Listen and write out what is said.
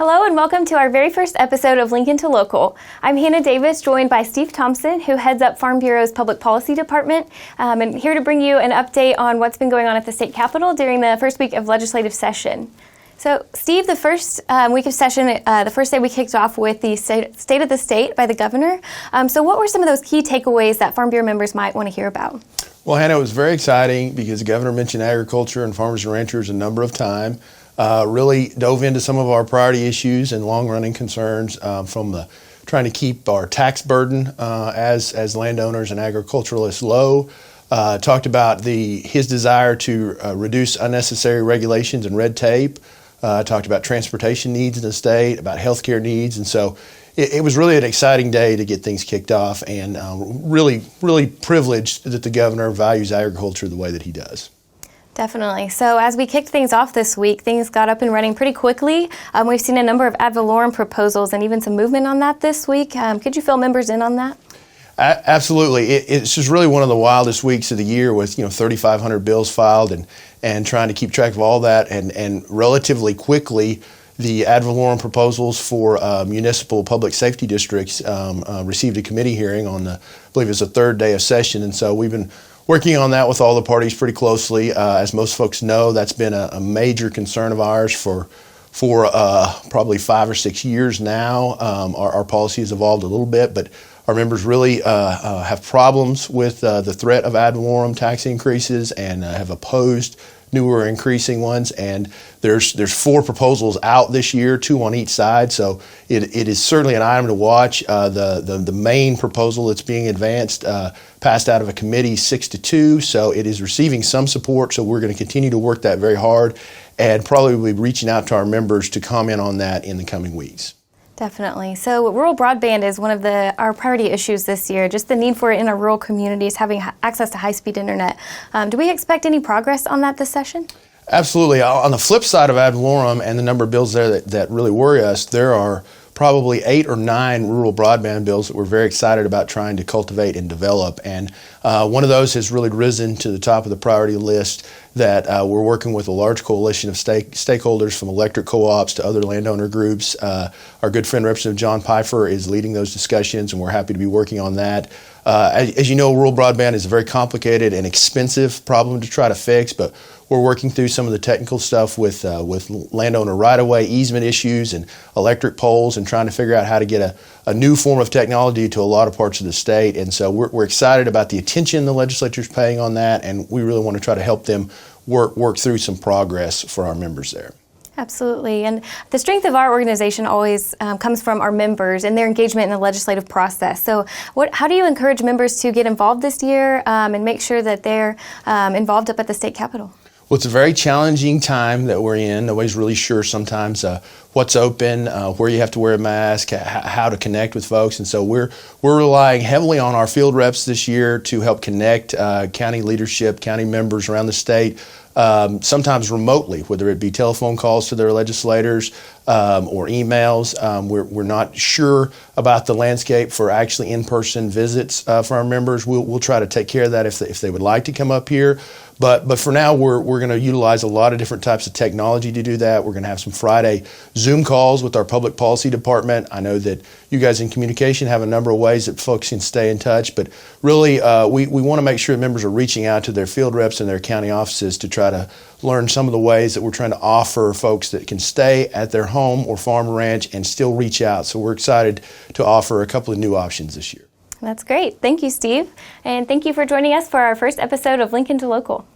Hello and welcome to our very first episode of Lincoln to Local. I'm Hannah Davis, joined by Steve Thompson, who heads up Farm Bureau's Public Policy Department, and here to bring you an update on what's been going on at the state capitol during the first week of legislative session. So, Steve, the first week of session, the first day we kicked off with the State of the State by the governor. So what were some of those key takeaways that Farm Bureau members might want to hear about? Well, Hannah, it was very exciting because the governor mentioned agriculture and farmers and ranchers a number of times. Really dove into some of our priority issues and long-running concerns from the trying to keep our tax burden as landowners and agriculturalists low. Talked about his desire to reduce unnecessary regulations and red tape. Talked about transportation needs in the state, about healthcare needs, and so it was really an exciting day to get things kicked off, and really privileged that the governor values agriculture the way that he does. Definitely. So as we kicked things off this week, things got up and running pretty quickly. We've seen a number of ad valorem proposals and even some movement on that this week. Could you fill members in on that? Absolutely. It's just really one of the wildest weeks of the year with 3,500 bills filed and trying to keep track of all that, and relatively quickly the ad valorem proposals for municipal public safety districts received a committee hearing on I believe it's the third day of session, and so we've been working on that with all the parties pretty closely. As most folks know, that's been a major concern of ours for probably 5 or 6 years now. Our policy has evolved a little bit, but our members really have problems with the threat of ad valorem tax increases and have opposed newer increasing ones. And there's 4 proposals out this year, 2 on each side. So it is certainly an item to watch. The main proposal that's being advanced passed out of a committee 6-2. So it is receiving some support. So we're going to continue to work that very hard and probably be reaching out to our members to comment on that in the coming weeks. Definitely. So rural broadband is one of our priority issues this year, just the need for it in our rural communities, having access to high-speed internet. Do we expect any progress on that this session? Absolutely. On the flip side of ad valorem and the number of bills there that really worry us, there are probably 8 or 9 rural broadband bills that we're very excited about trying to cultivate and develop. And one of those has really risen to the top of the priority list, that we're working with a large coalition of stakeholders, from electric co-ops to other landowner groups. Our good friend Representative John Pfeiffer is leading those discussions, and we're happy to be working on that. As you know, rural broadband is a very complicated and expensive problem to try to fix, but we're working through some of the technical stuff with landowner right-of-way easement issues and electric poles, and trying to figure out how to get a new form of technology to a lot of parts of the state. And so we're excited about the attention the legislature is paying on that, and we really want to try to help them work through some progress for our members there. Absolutely. And the strength of our organization always comes from our members and their engagement in the legislative process. So how do you encourage members to get involved this year and make sure that they're involved up at the state capitol? Well, it's a very challenging time that we're in. Nobody's really sure sometimes what's open, where you have to wear a mask, how to connect with folks. And so we're relying heavily on our field reps this year to help connect county leadership, county members around the state, sometimes remotely, whether it be telephone calls to their legislators or emails. We're not sure about the landscape for actually in-person visits for our members. We'll try to take care of that if they would like to come up here. But for now, we're going to utilize a lot of different types of technology to do that. We're going to have some Friday Zoom calls with our Public Policy Department. I know that you guys in communication have a number of ways that folks can stay in touch, but really we want to make sure members are reaching out to their field reps and their county offices to try to learn some of the ways that we're trying to offer folks that can stay at their home or farm or ranch and still reach out. So we're excited to offer a couple of new options this year. That's great. Thank you, Steve. And thank you for joining us for our first episode of Lincoln to Local.